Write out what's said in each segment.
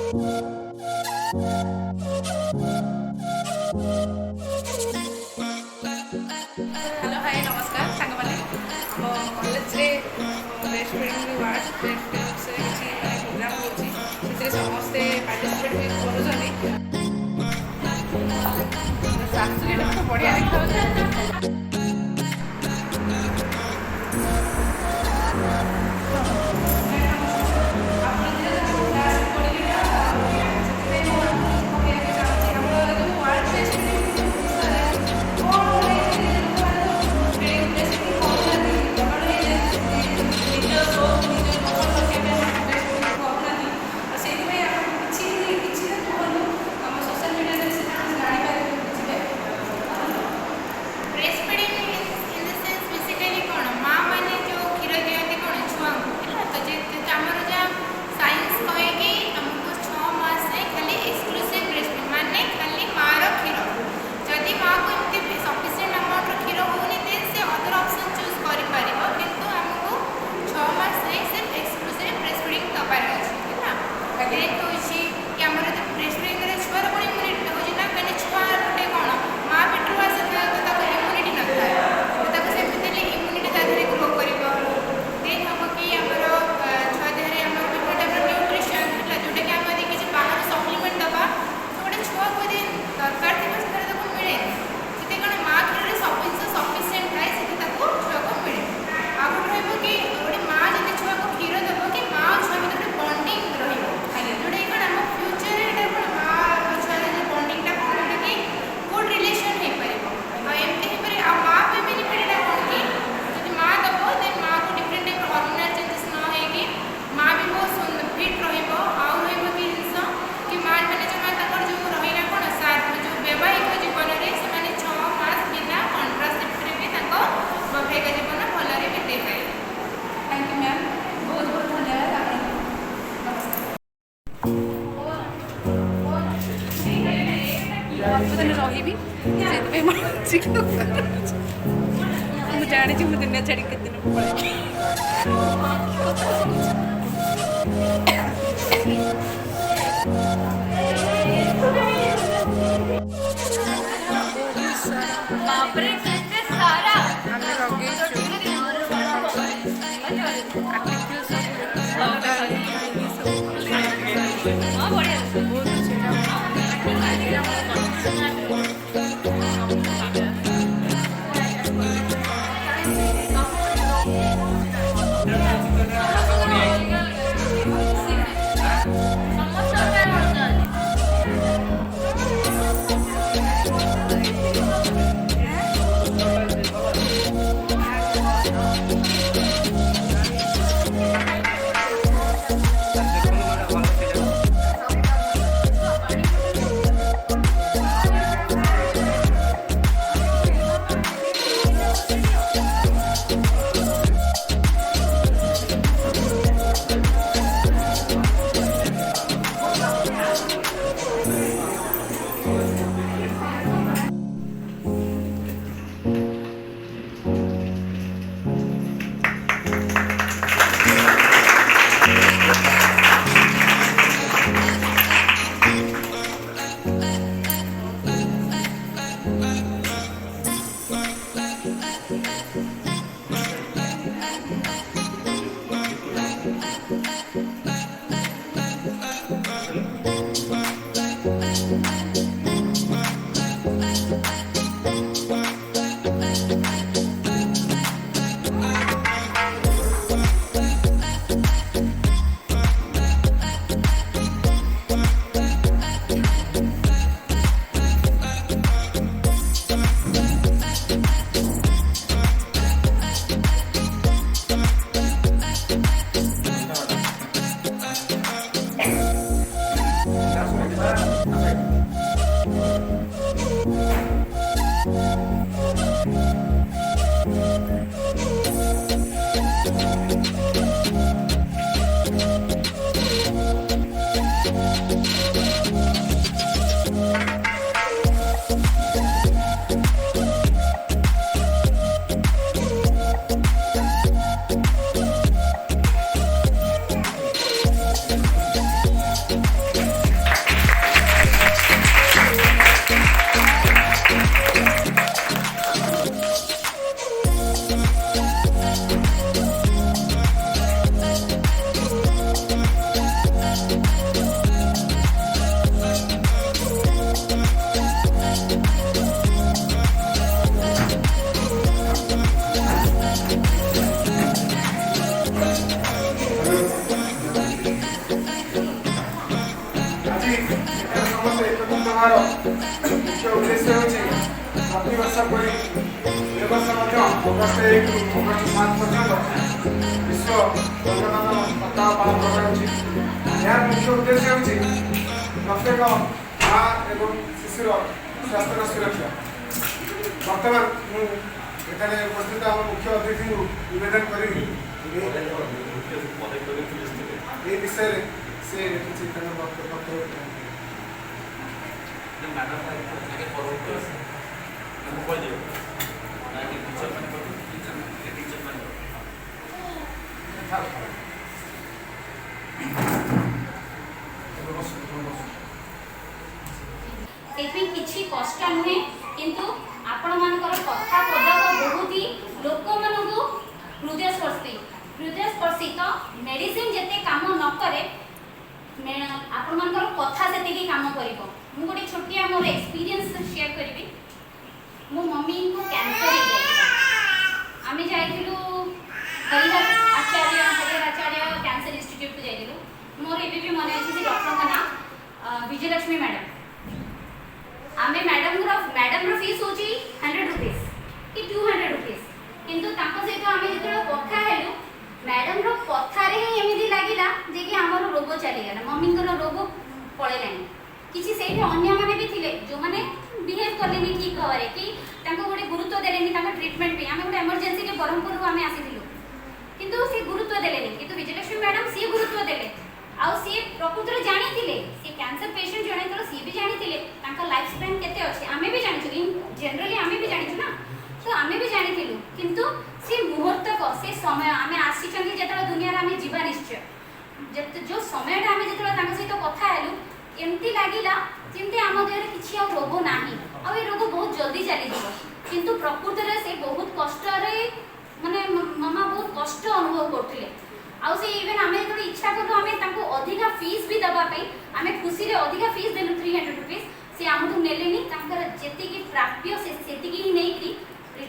Hello hi नमस्कार सांग मैंने आम college breast feeding ward breast feeding किसी प्रोग्राम होती समस्ते पार्टिसिपेट भी कर बढ़िया देखा रही जानी मुझे दुनिया छाड़ी के दिन ସଭାର ମୁଖ୍ୟ ଉଦ୍ଦେଶ୍ୟ ହେଉଛି ପ୍ରତିବର୍ଷ ପରି ଏ ବର୍ଷ ମଧ୍ୟ ଅଗଷ୍ଟ 1 ରୁ ଅଗଷ୍ଟ 5 ପର୍ଯ୍ୟନ୍ତ ବିଶ୍ୱ ରକ୍ତଦାନ ସପ୍ତାହ ପାଳନ କରାଯାଉଛି। ଏହାର ମୁଖ୍ୟ ଉଦ୍ଦେଶ୍ୟ ହେଉଛି ପ୍ରତ୍ୟେକ ମା ଏବଂ ଶିଶୁର ସ୍ୱାସ୍ଥ୍ୟର ସୁରକ୍ଷା। ବର୍ତ୍ତମାନ ମୁଁ ଏଠାରେ ଉପସ୍ଥିତ ଆମ ମୁଖ୍ୟ ଅତିଥିଙ୍କୁ ନିବେଦନ କରିବି এই বিষয়ে ସେ କିଛି ତାଙ୍କ ବକ୍ତବ୍ୟ କିଛି କଷ୍ଟ ନୁହେଁ, କିନ୍ତୁ ଆପଣମାନଙ୍କର କଥା ପଦକ ବହୁତ ହି ଲୋକମାନଙ୍କୁ ହୃଦୟସ୍ପର୍ଶୀ ତ ମେଡିସିନ ଯେତେ କାମ ନ କରେ ଆପଣମାନଙ୍କର କଥା ସେତିକି କାମ କରିବ। ମୁଁ ଗୋଟେ ଛୋଟିଆ ମୋର ଏକ୍ସପିରିଏନ୍ସ ସେୟାର କରିବି। ମୋ ମମିଙ୍କୁ କ୍ୟାନ୍ସର ହେଇଯାଇଥିଲା। ଆମେ ଯାଇଥିଲୁ ହରିହର ଆଚାର୍ଯ୍ୟ କ୍ୟାନ୍ସର ଇନଷ୍ଟିଚ୍ୟୁଟକୁ ଯାଇଥିଲୁ। ମୋର ଏବେ ବି ମନେ ଅଛି ସେ ଡକ୍ଟରଙ୍କ ନାଁ ବିଜୟଲକ୍ଷ୍ମୀ ମ୍ୟାଡ଼ାମ। ଆମେ ମ୍ୟାଡ଼ାମର ଫିସ୍ ହେଉଛି 100 rupees କି 200 rupees, କିନ୍ତୁ ତାଙ୍କ ସହିତ ଆମେ ଯେତେବେଳେ କଥା ହେଲୁ ମ୍ୟାଡ଼ାମର କଥାରେ ହିଁ ଏମିତି ଲାଗିଲା ଯେ କି ଆମର ରୋଗ ଚାଲିଗଲା, ମମିଙ୍କର ରୋଗ ପଳେଇଲାନି। କିଛି ସେଇଠି ଅନ୍ୟମାନେ ବି ଥିଲେ ଯେଉଁମାନେ ବିହେଭ୍ କଲେନି ଠିକ୍ ଭାବରେ କି ତାଙ୍କୁ ଗୋଟେ ଗୁରୁତ୍ୱ ଦେଲେନି ତାଙ୍କ ଟ୍ରିଟମେଣ୍ଟ ପାଇଁ। ଆମେ ଗୋଟେ ଏମର୍ଜେନ୍ସିରେ ବ୍ରହ୍ମପୁରରୁ ଆମେ ଆସିଥିଲୁ, କିନ୍ତୁ ସେ ଗୁରୁତ୍ୱ ଦେଲେନି। କିନ୍ତୁ ବିଜୟଲକ୍ଷ୍ମୀ ମ୍ୟାଡ଼ାମ ସିଏ ଗୁରୁତ୍ୱ ଦେଲେ, ଆଉ ସିଏ ପ୍ରକୃତରେ ଜାଣିଥିଲେ ସେ କ୍ୟାନ୍ସର ପେସେଣ୍ଟ ଜଣେ, ତ ସିଏ ବି ଜାଣିଥିଲେ ତାଙ୍କ ଲାଇଫ୍ ସ୍ପାନ୍ କେତେ ଅଛି। ଆମେ ବି ଜାଣିଛୁ, ଜେନେରାଲି ଆମେ ବି ଜାଣିଛୁ ନା, ତ ଆମେ ବି ଜାଣିଥିଲୁ। କିନ୍ତୁ ସେ ମୁହୂର୍ତ୍ତକ ସେ ସମୟ ଆମେ ଆସିଛନ୍ତି ଯେତେବେଳେ ଦୁନିଆରେ ଆମେ ଯିବା ନିଶ୍ଚୟ, ଯେଉଁ ସମୟଟା ଆମେ ଯେତେବେଳେ ତାଙ୍କ ସହିତ କଥା ହେଲୁ ଏମିତି ଲାଗିଲା ଯେମିତି ଆମ ଦେହରେ କିଛି ଆଉ ରୋଗ ନାହିଁ, ଆଉ ଏ ରୋଗ ବହୁତ ଜଲ୍ଦି ଚାଲିଯିବ। କିନ୍ତୁ ପ୍ରକୃତରେ ସେ ବହୁତ କଷ୍ଟରେ ମାନେ ମାମା ବହୁତ କଷ୍ଟ ଅନୁଭବ କରୁଥିଲେ। ଆଉ ସେ ଇଭେନ୍ ଆମେ ଯେତେବେଳେ ଇଚ୍ଛା କଲୁ ଆମେ ତାଙ୍କୁ ଅଧିକା ଫିସ୍ ବି ଦେବା ପାଇଁ ଆମେ ଖୁସିରେ ଅଧିକା ଫିସ୍ ଦେଲୁ 300 rupees, ସେ ଆମଠୁ ନେଲେନି। ତାଙ୍କର ଯେତିକି ପ୍ରାପ୍ୟ ସେ ସେତିକି ହିଁ ନେଇକି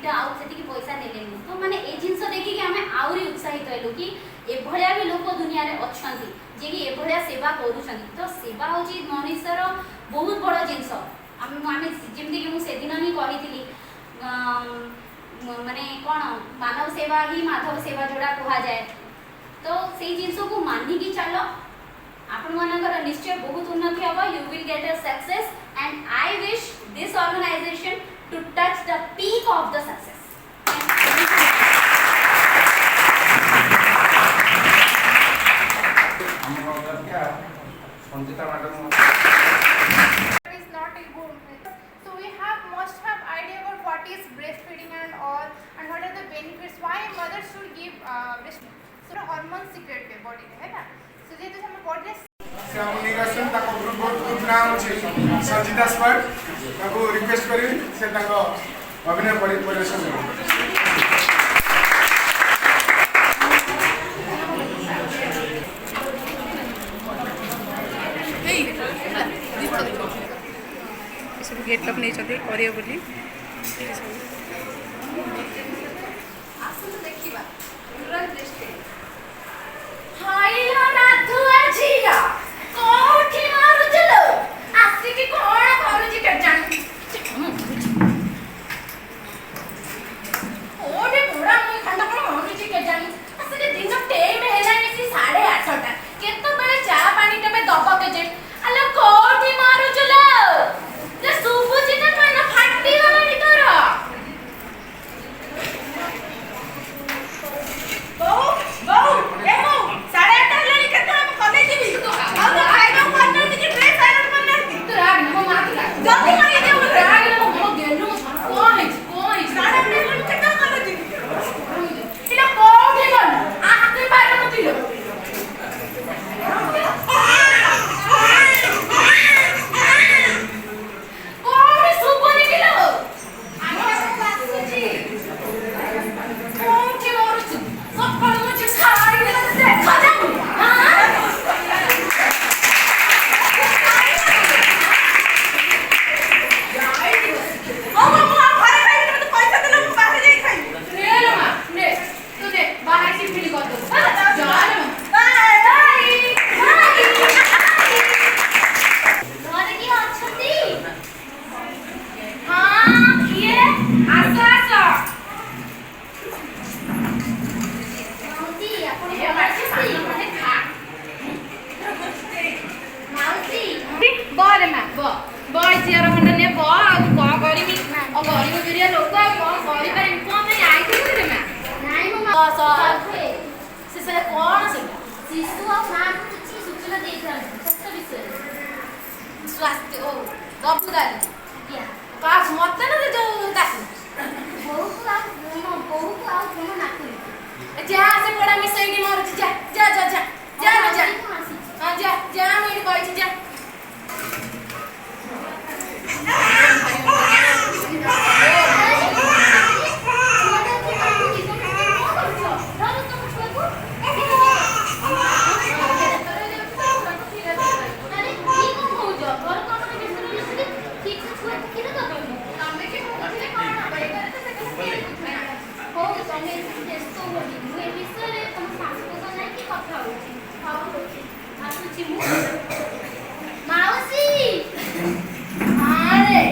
ଆଉ ସେତିକି ପଇସା ନେଲେନି। ତ ମାନେ ଏ ଜିନିଷ ଦେଖିକି ଆମେ ଆହୁରି ଉତ୍ସାହିତ ହେଲୁ କି ଏଭଳିଆ ବି ଲୋକ ଦୁନିଆରେ ଅଛନ୍ତି ଯିଏକି ଏଭଳିଆ ସେବା କରୁଛନ୍ତି। ତ ସେବା ହେଉଛି ମଣିଷର ବହୁତ ବଡ଼ ଜିନିଷ। ଆମେ ଯେମିତିକି ମୁଁ ସେଦିନ ହିଁ କହିଥିଲି ମାନେ କ'ଣ ମାନବ ସେବା ହିଁ ମାଧବ ସେବା ଯୋଉଟା କୁହାଯାଏ। ତ ସେଇ ଜିନିଷକୁ ମାନିକି ଚାଲ, ଆପଣମାନଙ୍କର ନିଶ୍ଚୟ ବହୁତ ଉନ୍ନତି ହେବ। You will get a success and I wish this organization to touch the peak of the success. Sanjita madam is not a good. So we must have idea about what is breastfeeding and all, and what are the benefits, why a mother should give breast. So hormone secret के body में है ना, so ये तो हम body से हम निगसन ताको ग्रुप नाम अछि संजीता स्पर्ट ताको रिक्वेस्ट करी से ताको अभिनय परिवेशन सब गेटअप नहीं चलते करियो बोली आसुन देखिबा रुरल दृष्टि हाइलो नाथुआ झिया कोठी मारुचलो आसी की कोण करूची के जानी ओडे बुढ़ा मुई खंडा कोण करूची के जानी आसी दिन टाइम हेलानी सी 8:30 केतो बेले चा पानी तमे दब के जे अले कोठी मारुचलो जे सुबुची त कान फाटी गलानी तोर बहु बहु ए बहु 8:30 हेलानी केतो हम कने दिबी हज़ार खंडे ने कह कौन करमी और गरीब गुरिया लोक कौन करें कौन नहीं आई थी ना ନାଇଁ ମୋ तो ମା से कौन से ଶିଶୁ ଆଉ ମାଆଙ୍କୁ କିଛି ସୂଚନା ଦେଇଥାନ୍ତି ସ୍ୱାସ୍ଥ୍ୟ ବିଷୟରେ। स्वास्थ्य ओ गपुदारी ଆଜ୍ଞା काश मत ना जो दासी ବୋହୂକୁ ଆଉ କଣ ନାକୁରି जा से पड़ा मिसई की मार जा जा जा जा जा जा हां जा जा मेरी कोई जा ମାଉସୀ ଆରେ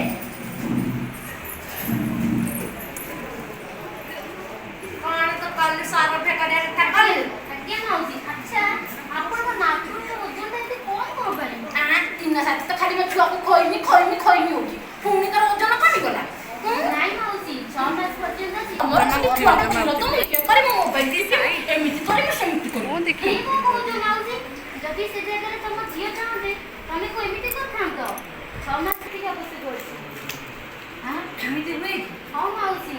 କଣ ତ କାଲି ସାର ଫେକାରେ ଠାକଲି ଆଜ୍ଞା ମାଉସୀ ଆଚ୍ଛା ଆପଣଙ୍କ ନାତୁର ଓଜନଟା ଏତେ କମ୍ କଣ ପାଇଁ? ଦିନ ସାଥି ତ ଖାଲି ମୋ ଛୁଆକୁ ଖୋଇମି ହଉଛି ପୁଣି ତାର ଓଜନ କମିଗଲା ନାଇଁ ମାଉସୀ 6 ମାସ ପର୍ଯ୍ୟନ୍ତ ମୋର ଖାଲି ଛୁଆକୁ କ୍ଷୀର ତ ମୁଁ ଇଏ କରି ମୋ ମୋବାଇଲ ଏମିତି କରିବି ସେମିତି କରିବି ଏଇ କଣ କହୁଛ ମାଉସୀ? ଯଦି ସେ ଜାଗାରେ ତମ ଝିଅ ଚାହୁଁତେ ତମେ କଣ ଏମିତି କରିଥାନ୍ତ? 6 ମାସ ଟିକେ ଆବଶ୍ୟକ ଅଛି। ହଁ ଏମିତି ହୁଏ କି ହଁ ମାଉସୀ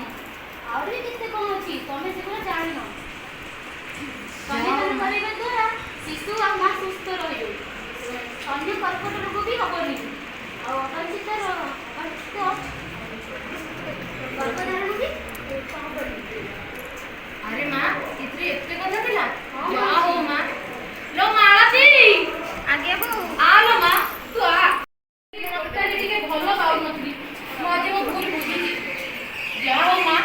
ଆହୁରି କେତେ କଣ ଅଛି ତମେ ସେଗୁলো ଜାଣିନ। ସ୍ତନ୍ୟପାନ କରିବା ଦ୍ୱାରା ଶିଶୁ ଆଉ ମା ସୁସ୍ଥ ରହିବେ। ଅନ୍ୟ କର୍କଟ ରୋଗ ବି ହବନି ଆଉ ଅବାଞ୍ଛିତ ଗର୍ଭଧାରଣ ବି ହବନି। अरे माँ इतने इतने कथा थिला या हो माँ लो मालती आगे बहु आ लो माँ तू आ डॉक्टर जी के भलो पाउ नथली मो आज मो भूल बुझी या हो माँ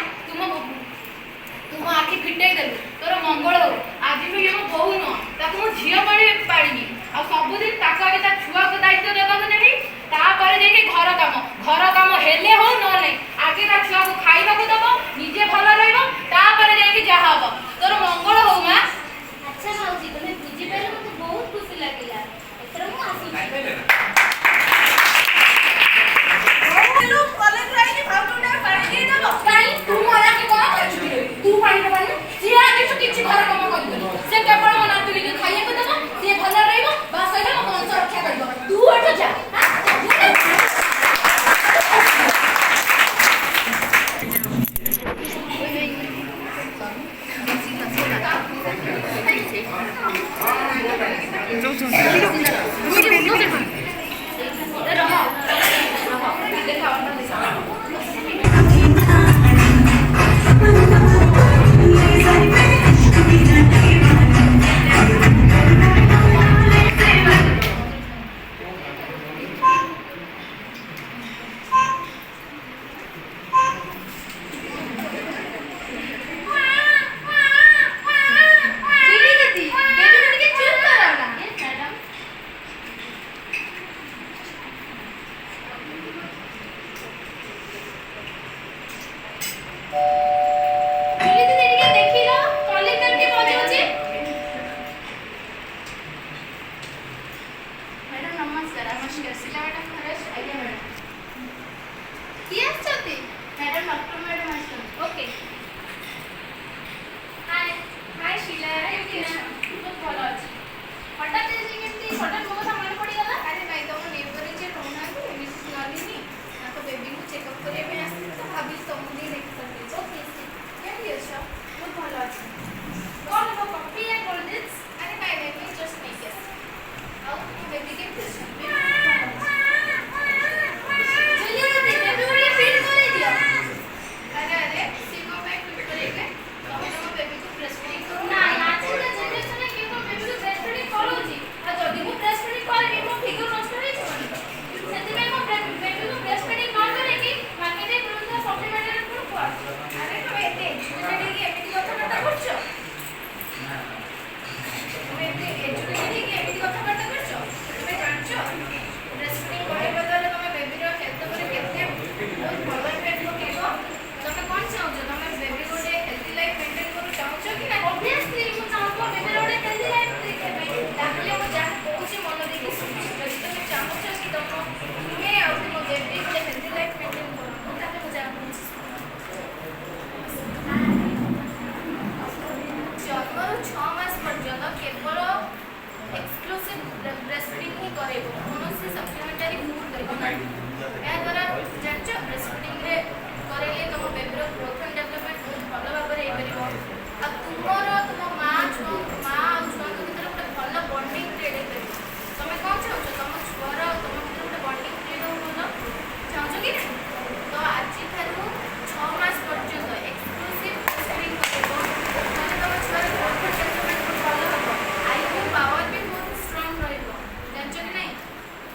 तुम आखि फिटेई देलु तोर मंगल हो आज भी ये मो बहु न ताको मो झियो पाड़ीनी आ सब दिन ताको आगे ता छुआ को दायित्व देबा को नेही ता परे जे घर काम हेले हो न नहीं आगे ता छुआ को खाइबा को दबो निजे भलो रहइबो ता परे जे जहा हबो तोर मंगल हो माँ अच्छा माउसी तुम बुझी पारे मते बहुत खुशी लागिला एथर मु आसुची तू कॉलेज राइनी फाउंडा पानी दे दबो काई तू मोरा के कोन करछु तू पानी दबानी जे आगे तू किछि घर काम कर दे से केवल मन नातुनी के खाइए को दबो से भलो रहइबो बस होइला मो वंश रक्षा करबो तू उठ जा ଏହା ଦ୍ୱାରା ଜାଣିଛ ବ୍ରେଷ୍ଟ ଫିଡ଼ିଂରେ କରେଇଲେ ତୁମ ବେବିର ଗ୍ରୋଥ୍ ଆଣ୍ଡ ଡେଭଲପମେଣ୍ଟ ବହୁତ ଭଲ ଭାବରେ ହେଇପାରିବ। ଆଉ ତୁମର ତୁମ ମା ଆଉ ଛୁଆଙ୍କ ଭିତରେ ଗୋଟେ ଭଲ ବଣ୍ଡିଂ କ୍ରିଏଟ୍ ହେଇପାରିବ। ତୁମେ କ'ଣ ଚାହୁଁଛ ତୁମ ଛୁଆର ଆଉ ତୁମ ଭିତରେ ଗୋଟେ ବଣ୍ଡିଂ କ୍ରିଏଟ୍ ହଉ ଭଲ ଚାହୁଁଛ କି ନାହିଁ? ତ ଆଜିଠାରୁ 6 ମାସ ପର୍ଯ୍ୟନ୍ତ ଏକ୍ସକ୍ଲୁସିଭ୍ ବ୍ରେଷ୍ଟ ଫିଡ଼ିଂ କରିବ। ମାନେ ତୁମ ଛୁଆର ଗ୍ରୋଥ୍ ଆଣ୍ଡ ଡେଭଲପମେଣ୍ଟ ବହୁତ ଭଲ ହେବ। ଆଇକ୍ୟୁ ପାୱାର ବି ବହୁତ ଷ୍ଟ୍ରଙ୍ଗ ରହିବ ଜାଣିଛ କି ନାହିଁ?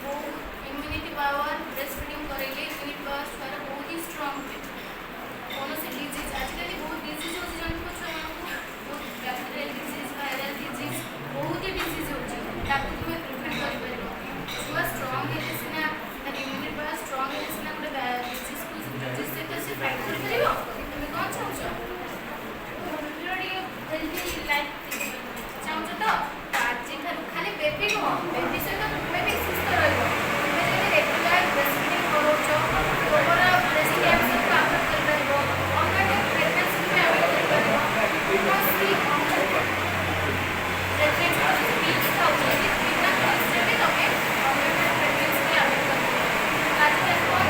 ବହୁତ ଇମ୍ୟୁନିଟି ପାୱାର ବ୍ରେଷ୍ଟ ଫିଡ଼ିଂ କରେଇଲେ ଇମ୍ୟୁନିଟି ପାୱାର ଛୁଆର ବହୁତ ହି ଷ୍ଟ୍ରଙ୍ଗ ହୁଏ। କୌଣସି ଡିଜିଜ୍ ଆଜିକାଲି ବହୁତ ଡିଜିଜ୍ ହେଉଛି ଜାଣିଥିବ ଛୁଆମାନଙ୍କୁ ବହୁତ ବ୍ୟାକ୍ଟେରିଆଲ ଡିଜିଜ୍ ଭାଇରାଲ ଡିଜିଜ୍ ବହୁତ ହି ଡିଜିଜ୍ ହେଉଛି ତାକୁ ତୁମେ ପ୍ରିଭେଣ୍ଟ କରିପାରିବ। ଛୁଆ ଷ୍ଟ୍ରଙ୍ଗ ହେଲେ ସିନା ତାର ଇମ୍ୟୁନିଟି ପାୱାର ଷ୍ଟ୍ରଙ୍ଗ ହେଲେ ସିନା ଗୋଟେ ଡିଜିଜ୍ ସହିତ ସେ ଫାଇଟ୍ କରିପାରିବ। ତୁମେ କ'ଣ ଚାହୁଁଛ? ବେବିର ଟିକେ ହେଲ୍ଦି ଲାଇଫ୍ ଚାହୁଁଛ ତ ଆଜିଠାରୁ ଖାଲି ବେବି ନୁହଁ ବେବି ସହିତ ତୁମେ ବି ସୁସ୍ଥ ରହିବ। ତୁମେ ଯଦି ରେଗୁଲାର ବ୍ରେଷ୍ଟ ଫିଡ଼ିଂ କରୁଛ ତୁମର ବ୍ରେଷ୍ଟ କ୍ୟାନ୍ସରକୁ ଆଭଏଡ୍ କରିପାରିବ। ଅନ୍ୟ ପ୍ରେଗନେନ୍ସିକୁ ବି ଆଭଏଡ୍ କରିପାରିବ। କୌଣସି ପ୍ରେଗନେନ୍ସି ପିଲ୍ସ ଖାଉଛନ୍ତି ବିନା ପିଲ୍ସରେ ବି ତୁମେ ଅନ୍ୟ ପ୍ରେଗନେନ୍ସିକୁ ଆଭଏଡ୍ କରିପାରିବ। ଆଜିକାଲି କ'ଣ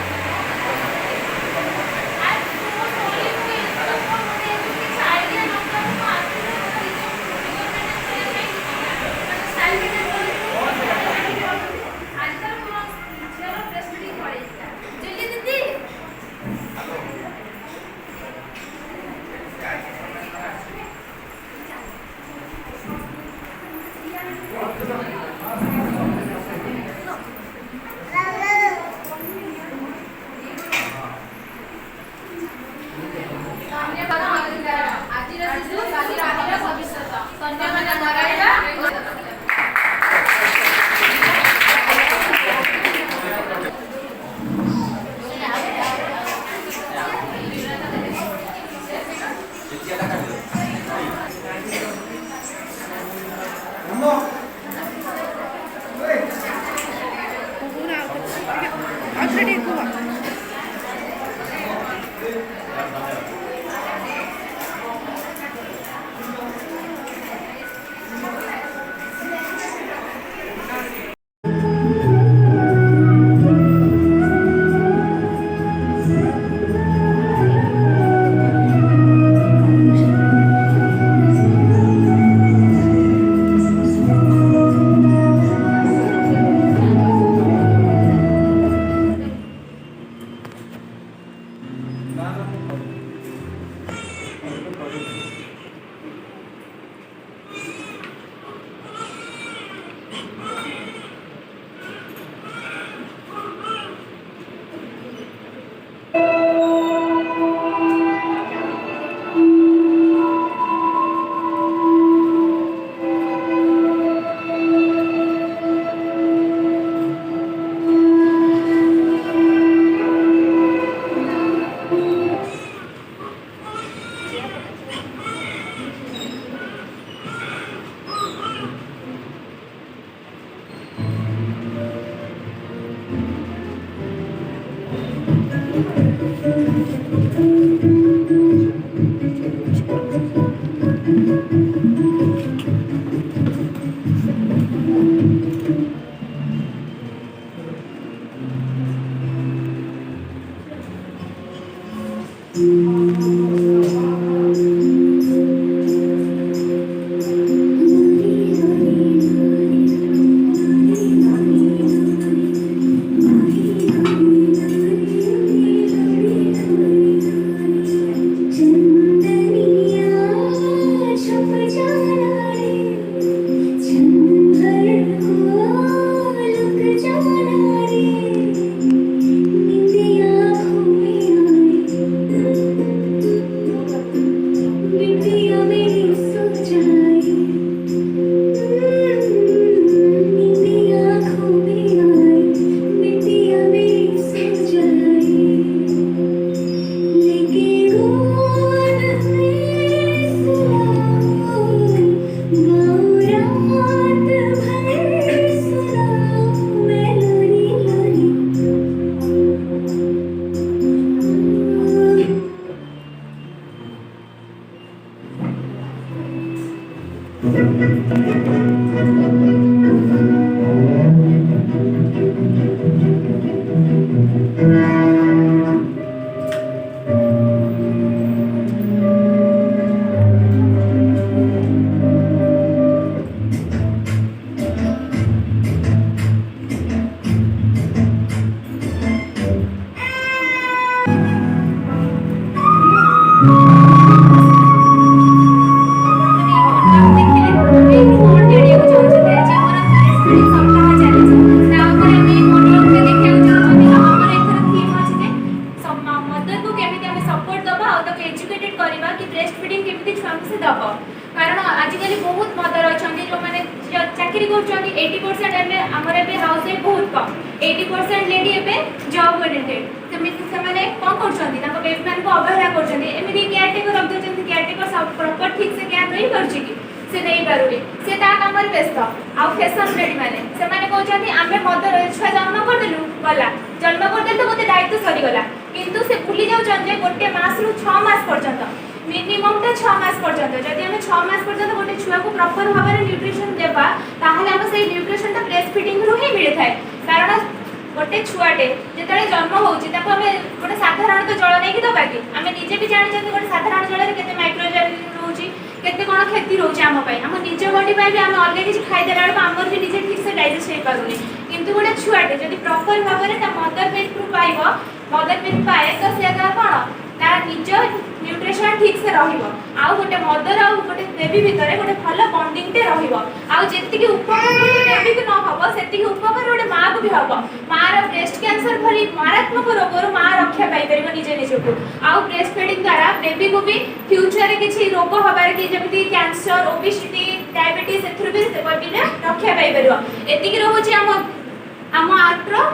ଆଜିର ଶିଶୁ କାଲିର ଆମର ଭବିଷ୍ୟତ। କନ୍ୟାମାନେ ମରାଇବା Thank you. 80% लेडी एबे जॉब ओरिएंटेड से माने कोन करछंती ताको बेबी मान को अवहेला करछंती एमिति केयर टेकर रख दउछंती केयर टेकर सब प्रॉपर ठीक से केयर नहीं करछि कि से नहीं पारुनी से ता काम रे व्यस्त आ फैशन लेडी माने से माने कहछंती आमे मदर छुआ जन्म कर देलु गला जन्म कर देल तो गोटे दायित्व सरी गला किंतु से भूली जाउछन जे गोटे मास रु 6 मास पर्यंत मिनिमम तो 6 मास पर्यंत जदि हमें 6 मास पर्यंत गोटे छुआ को प्रॉपर भाव में न्यूट्रिशन देबा ताहले हम से न्यूट्रिशन ता ब्रेस्ट फीडिंग रु ही मिले थाए कारण गोटे छुआटे जेतले जन्म होउची ताको हमें गोटे साधारण तो जल नै कि दबा कि हमें निजे भी जानि छथि गोटे साधारण जल रे केते माइक्रोजन रहउची केते कोन क्षति रहउची हम पई हम निज बॉडी पई भी हम अलगे किछ खाइ देला बेलको हमर भी निजे ठीक से डाइजेस्ट हे पारुनी किंतु गोटे छुआटे जदि प्रॉपर भाव में ता मदर मिल्क रु पाइबो मदर मिल्क पाए तो से का कोन तार निज न्यूट्रिशन ठीक से रहिबो आउ गोटे मदर आउ गोटे बेबी भितरे गोटे भलो बॉन्डिंग टे रहिबो आउ जेति कि उपकार गोटे बेबी को न हबो सेति कि उपकार गोटे मां को भी हबो मां रो ब्रेस्ट कैंसर भली मारात्मक रोग रो मां रक्षा पाई परिबो निजे निजे को आउ ब्रेस्ट फीडिंग द्वारा बेबी को भी फ्यूचर रे किछि रोग हबार कि जेमिति कैंसर ओबेसिटी डायबिटीज एथुर भी से बेबी ने रक्षा पाई परिबो एति कि रहउची हम आर्ट्रो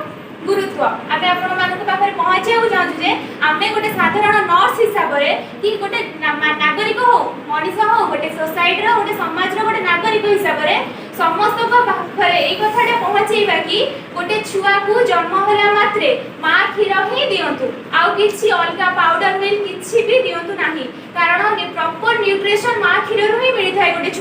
गुरुत्व आबे आपण मानक पाखरे पहुंचे चाहू जे आमे गोटे साधारण नर्स हिसाब रे कि गोटे नागरिक हो मनीष हो गोटे सोसाइटी रो गोटे समाज रो गोटे नागरिक हिसाब रे समस्त को पाखरे एई कथाटे पहुंचेबा कि गोटे छुआ को जन्म होला मात्रे मां खीर ही दियंतु आउ किछि अलगा पाउडर मिल्क किछि भी दियंतु नाही कारण प्रॉपर न्यूट्रिशन मां खीर रो ही मिली थाय गोटे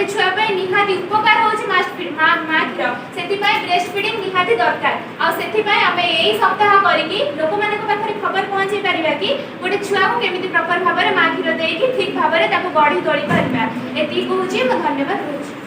छुआ पई निहाती उपकार होछि मां खीर सेति पई ब्रेस्ट फीडिंग निहाती दरकार आ सेति पई आमे एई सप्ताह करिकि लोक माने को पाखरे खबर पहुंचै परिबा कि गोटे छुआ को केमिति प्रॉपर भाबरे मां खीर देई कि ठीक भाबरे ताको गढी तोଳି परिबा एति कहूछि म धन्यवाद कहूछि